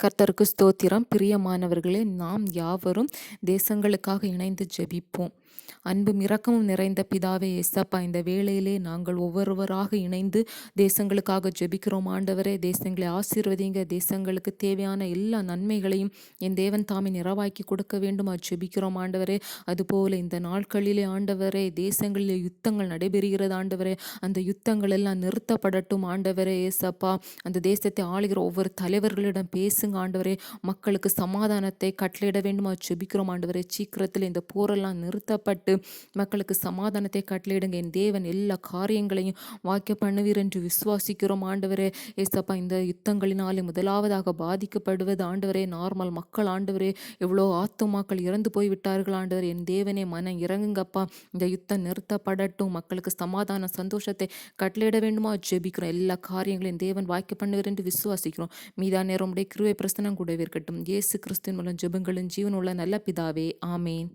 கர்த்தருக்கு ஸ்தோத்திரம். பிரியமானவர்களே, நாம் யாவரும் தேசங்களுக்காக இணைந்து ஜெபிப்போம். அன்பும் இரக்கமும் நிறைந்த பிதாவே ஏசப்பா, இந்த வேளையிலே நாங்கள் ஒவ்வொருவராக இணைந்து தேசங்களுக்காக ஜெபிக்கிறோம். ஆண்டவரே, தேசங்களை ஆசீர்வதிங்க. தேசங்களுக்கு தேவையான எல்லா நன்மைகளையும் என் தேவன் தாமே நிறைவாக்கி கொடுக்க வேண்டுமா ஜெபிக்கிறோம் ஆண்டவரே. அதுபோல இந்த நாட்களிலே ஆண்டவரே, தேசங்களிலே யுத்தங்கள் நடைபெறுகிறது ஆண்டவரே. அந்த யுத்தங்கள் எல்லாம் நிறுத்தப்படட்டும் ஆண்டவரே ஏசப்பா. அந்த தேசத்தை ஆளுகிற ஒவ்வொரு தலைவர்களிடம் பேசுங்க ஆண்டவரே. மக்களுக்கு சமாதானத்தை கட்டளையிட வேண்டுமா ஜெபிக்கிறோம் ஆண்டவரே. சீக்கிரத்தில் இந்த போரெல்லாம் நிறுத்தப்பட்டு மக்களுக்கு சமாதானத்தை கட்டளையிடுங்க. என் தேவன் எல்லா காரியங்களையும் வாய்க்க பண்ணுவீர் என்று விசுவாசிக்கிறோம் ஆண்டவரே. ஏசப்பா, இந்த யுத்தங்களினாலே முதலாவதாக பாதிக்கப்படுவது ஆண்டவரே நார்மல் மக்கள் ஆண்டவரே. எவ்வளோ ஆத்துமாக்கள் இறந்து போய் விட்டார்கள் ஆண்டவரே. என் தேவனே, மனம் இறங்குங்கப்பா. இந்த யுத்தம் நிறுத்தப்படட்டும். மக்களுக்கு சமாதான சந்தோஷத்தை கட்டளையிட வேண்டுமா ஜெபிக்கிறோம். எல்லா காரியங்களையும் தேவன் வாய்க்க பண்ணுவீர் என்று விசுவாசிக்கிறோம். மீதா நேரம் உடைய கிருபை பிரசனம் கூடவே இருக்கட்டும். இயேசு கிறிஸ்துவின் மூலம் ஜெபங்களும் ஜீவனுள்ள நல்ல பிதாவே, ஆமேன்.